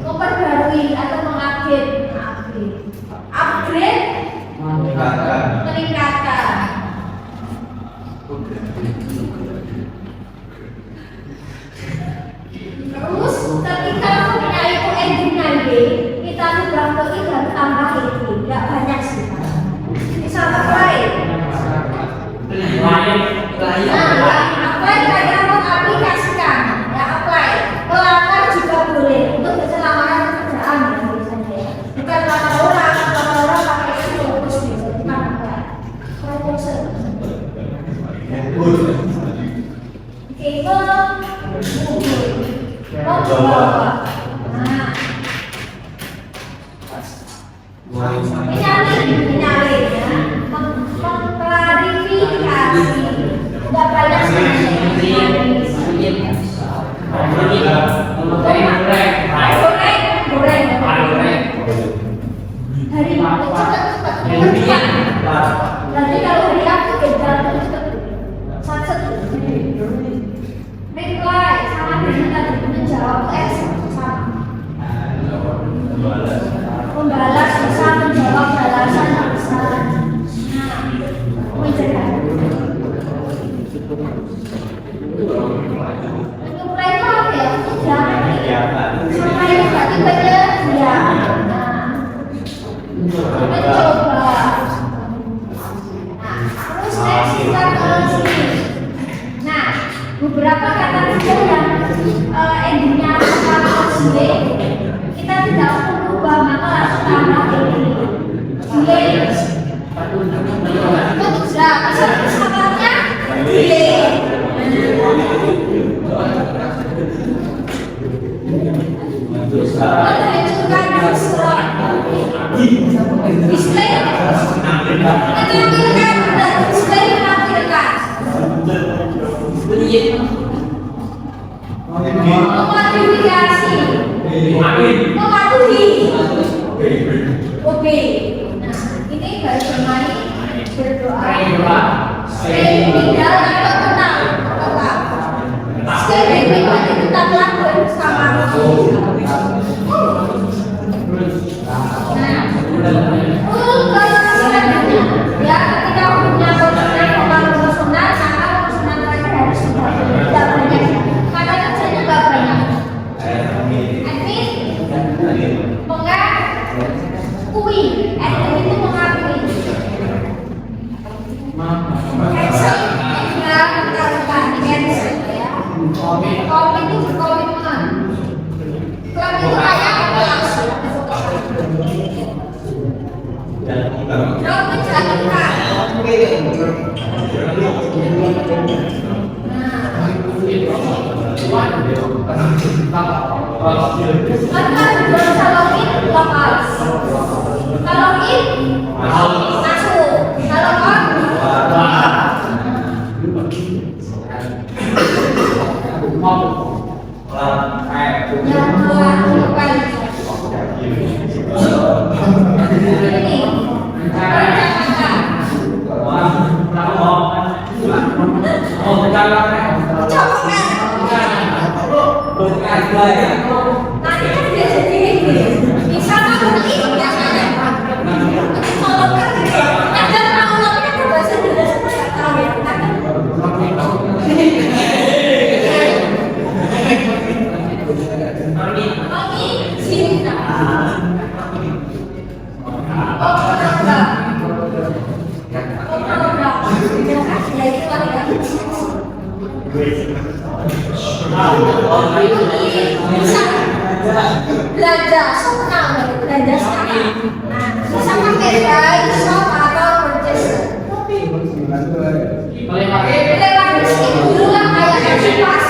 memperbarui atau mengupdate. Upgrade, meningkatkan. Terus ketika punya itu endingnya B, kita ubah ke I dan tambah itu, tidak banyak sih. Bisa apply. Apply kayak mengaplikasikan, ya apply. Melamar juga boleh untuk keselamatan pekerjaan ya biasanya. Bukan lamar orang pakai itu terus bisa bukan apply. Proposal. Menyalin ya, mengklarifikasi, tidak banyak Berarti kalau hari aku beda satu reply sama dengan tadi menjawab sama membalas bisa menjawab balasan bisa mencegah reply itu apa ya? Sampai berarti benar ya mencoba. Terus next kita ke sini. Nah, beberapa kata kerja yang endingnya kata delay kita tidak perlu ubah, maka langsung tambah ini delay. Itu bisa sabarnya delay. Menunjukkan surat display menampilkan dan display menampilkan Memodifikasi. Mematuhi. OB. Nah, ini baru bermain berdoa. Tinggal atau tenang. Tetap. Sekali berarti tetaplah bersama. Ya, ketika punya konsonan, pembangun konsonan, maka konsonan mereka harus tidak banyak. Kata kerjanya nggak banyak. Admin, mengakui. Admin itu mengakui. Cancel, tinggal katakan cancel ya. Kopi itu berkomitmen. Kopi itu kayak langsung. Kalau menjalankan. Maka dosa login lepas. Kalau in masuk. Kalau on yang dua kembali. Ini nanti kan dia jadi bisa nanti biasanya kalau kan ada tahu tapi kan bahasa jelas nggak tahu ya oke sini belanja senang belanja sekarang bisa pakai buy shop atau purchase lewat mesin dulu lah kayak kasih pas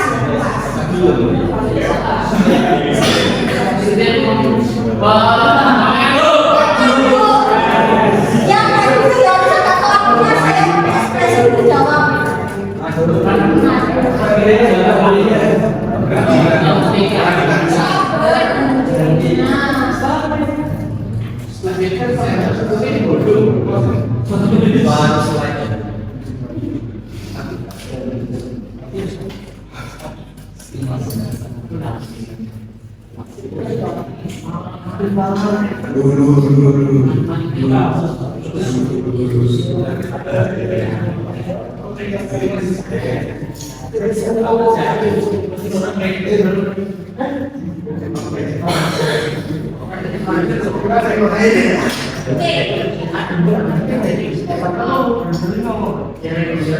yang itu ya atau akunya saya ekspresi itu jawab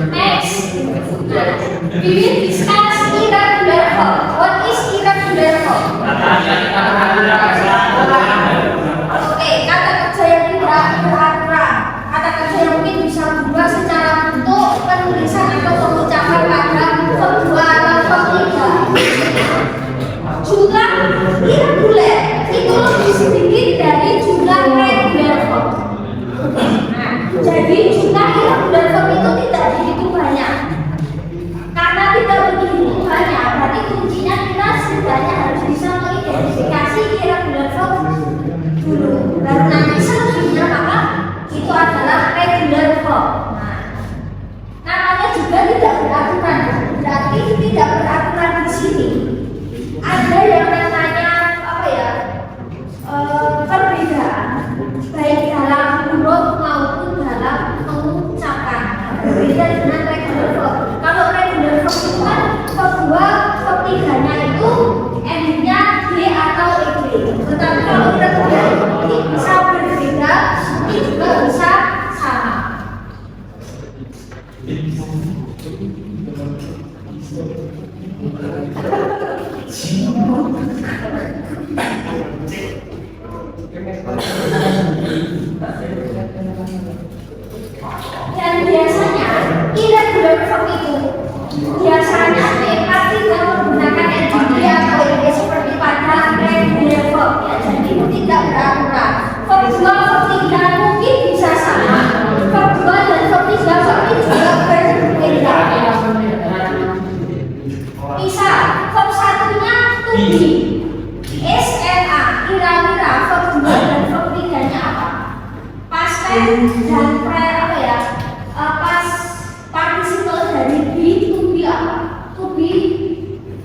Next, we will discuss irregular verb. What is irregular verb? Oke, kata kerja yang tidak beraturan. Kata kerja yang mungkin bisa berubah secara bentuk, penulisan atau pengucapan pada verb 2 atau verb 3. Jumlah irregular itu lebih sedikit dari jumlah regular verb. Jadi jumlah irregular verb itu tidak begitu banyak. Karena tidak begitu banyak, berarti kuncinya kita setidaknya harus bisa mengidentifikasi irregular verb dulu. Baru nanti selebihnya maka itu adalah regular verb. Namanya juga tidak beraturan. Berarti tidak beraturan di sini. Ada yang namanya apa ya? Perbedaan baik dalam huruf maupun dalam pengucapan. Berbeda dengan regular verb. Kalau regular verb itu kan verb 2, verb 3-nya itu endingnya d atau ed. Tetapi kalau irregular ini bisa berbeda, ini juga bisa sama. Dan biasanya irregular verb itu biasanya memang tidak menggunakan ed atau ed seperti pada regular verb ya. Jadi itu tidak beraturan. Verb 2, verb 3 mungkin bisa sama. Verb 2 dan verb 3 tapi juga berbeda. Misal verb satunya to be. SMA, kira-kira verb 2 dan verb 3-nya apa? Past tense dan apa ya? Past participle dari be to be apa? To be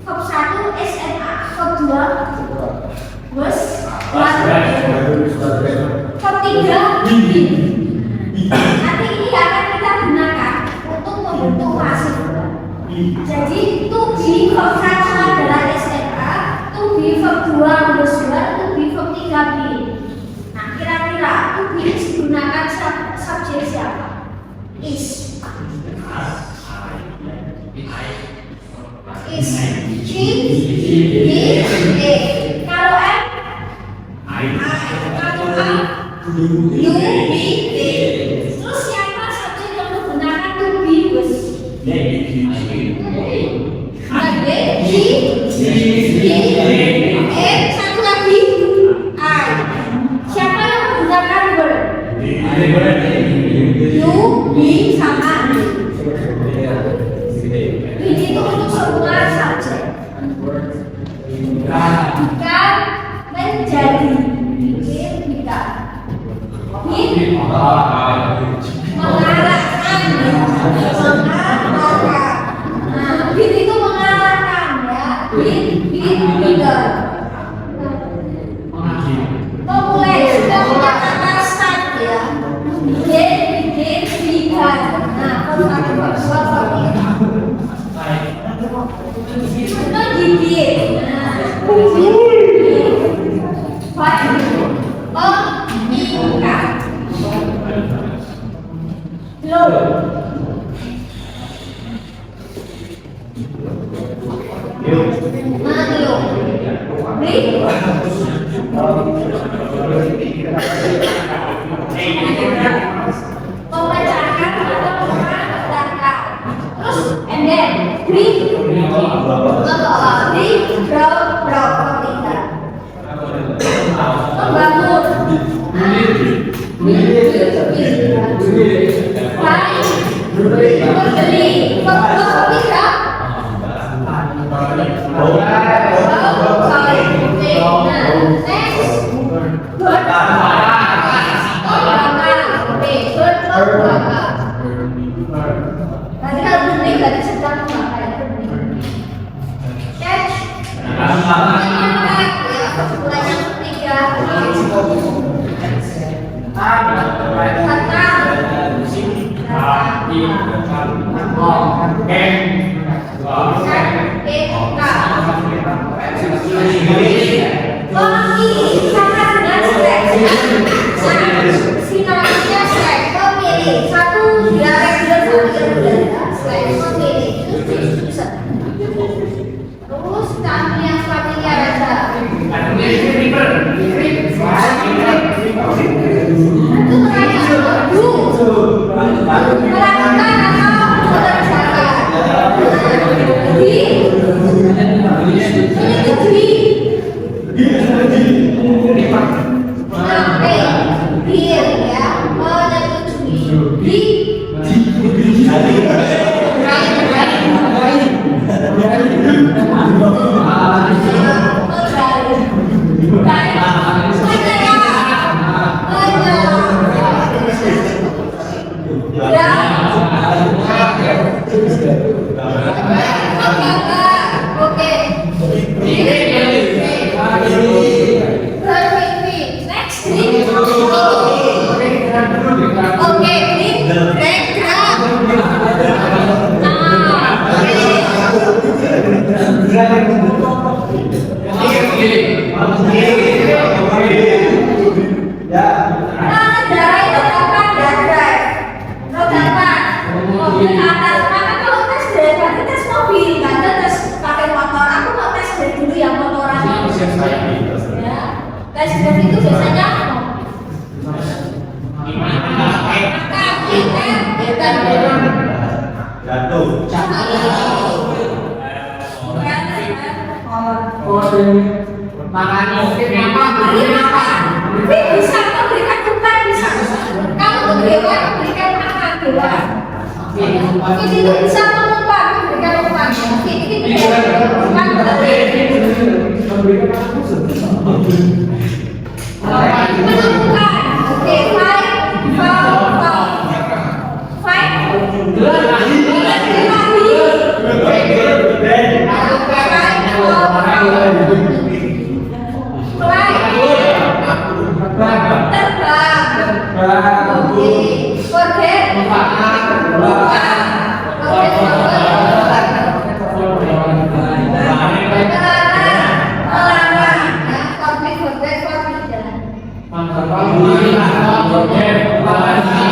verb 1 SMA, verb 2 was verb 3 be. Nanti ini akan kita gunakan untuk membentuk pasif. Jadi to be verb 1 adalah SMA, to be verb 2 was to be verb 3 be. Nah, kira-kira to be digunakan subjek siapa? Is. Is. She. He. They. Kalau M. Kalau A. You. Be. They. Terus siapa subjek yang menggunakan to be was? Satu lagi I. Siapa yang menggunakan word? You, be, sama ini itu untuk semua subjek. Bukan menjadi. Bikin kita. Ini mengarahkan. Nah, bin itu mengarahkan ya. Bin leader. Memulai sudah punya kata start ya. Begin, began. Nah, pertama itu gigit. Nah, mengikat. Belum. Membacakan atau mengatakan. Terus and then bring membangun Kita bisa mengubah, memberikan umpan. Ini Bukan berarti. Menentukan. Oke, five,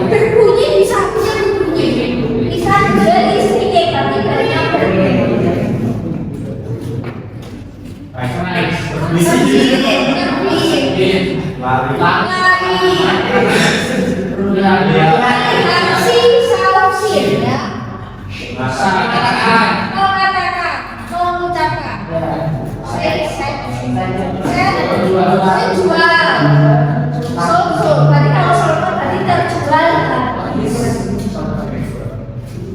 berbunyi bisa berbunyi mengucapkan. Saya jual. Berarti kalau soto berarti terjual kan?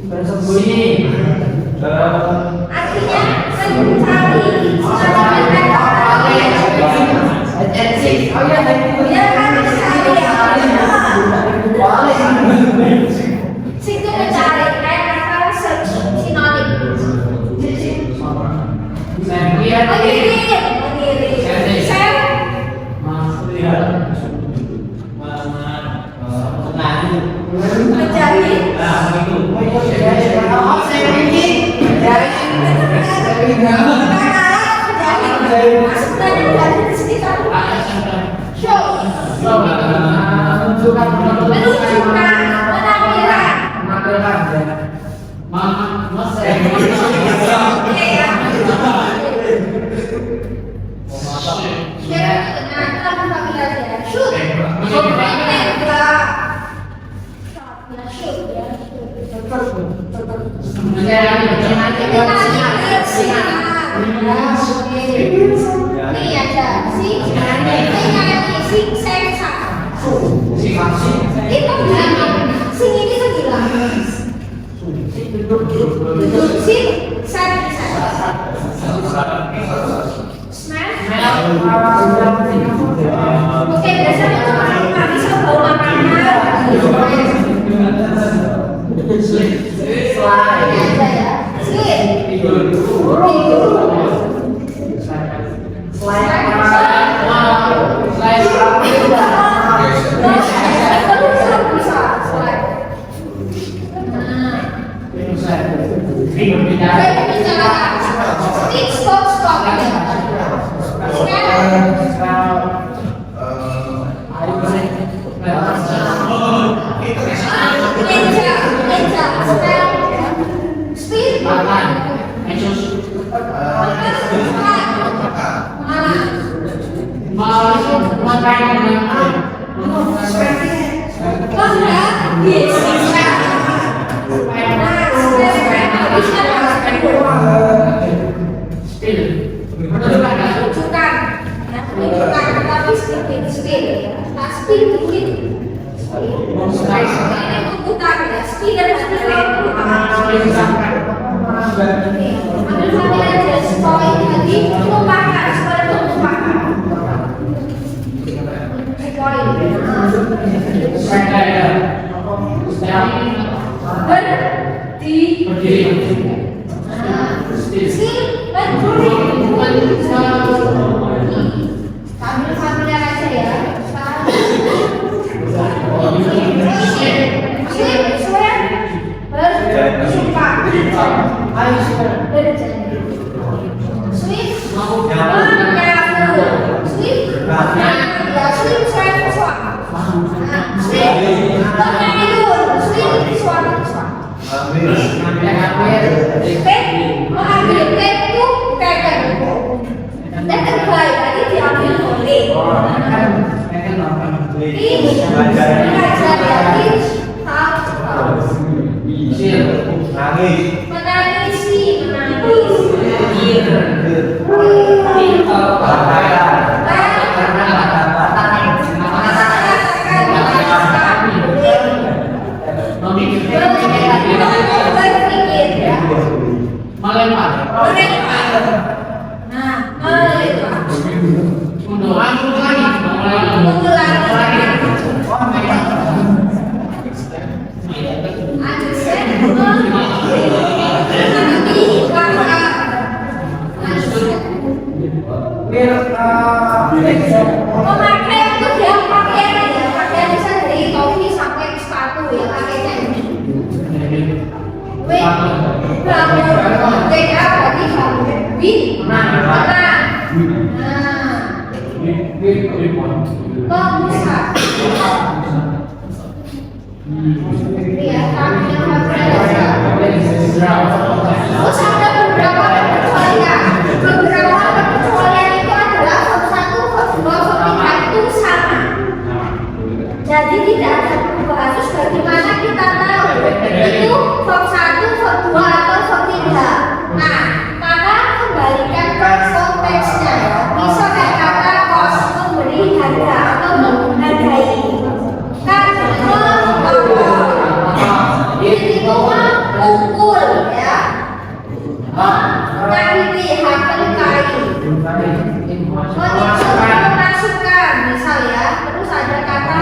Bersembunyi. Artinya mencari. Ya kan mencari ya. Situ mencari kayak kata search sinonim. Mengirim. Saya mencari. Ini aja sih, itu bilang sing ini tuh bilang sing saya oke biasanya tuh nggak bisa bawa makanan Wait, berapa? Berapa? mengakhiri hakel kain. Memasukkan, misal ya, terus ada kata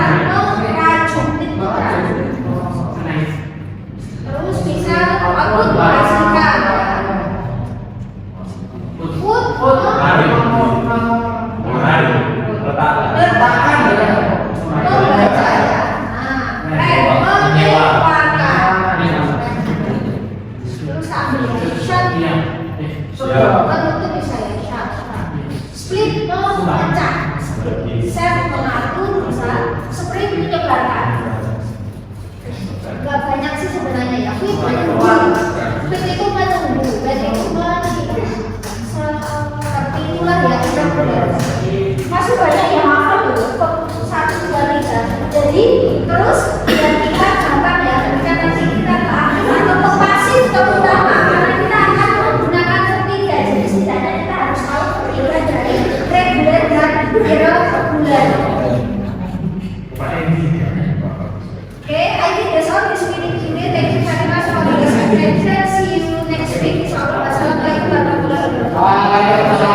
meracuni. Terus misal akuntansikan ya. Food letakkan ya. membaca ya. Menyewakan. Terus combination itu bisa ya shot. Split memecah. Set mengatur bisa. Split menyebarkan. Gak banyak sih sebenarnya ya. Fit menunggu. Fit itu menunggu. Dan itu seperti itulah ya. Masih banyak yang hafal loh. 1, 2, 3. Jadi terus biar kita gampang ya. Ketika nanti kita ke aktif atau ke pasif terutama karena kita akan menggunakan ketiga. Jadi setidaknya kita harus tahu perbedaan dari reguler dan irregular. Okay, I think that's all this meeting today. Thank you very much for your attention. See you next week. Insyaallah. Wassalamualaikum warahmatullahi wabarakatuh.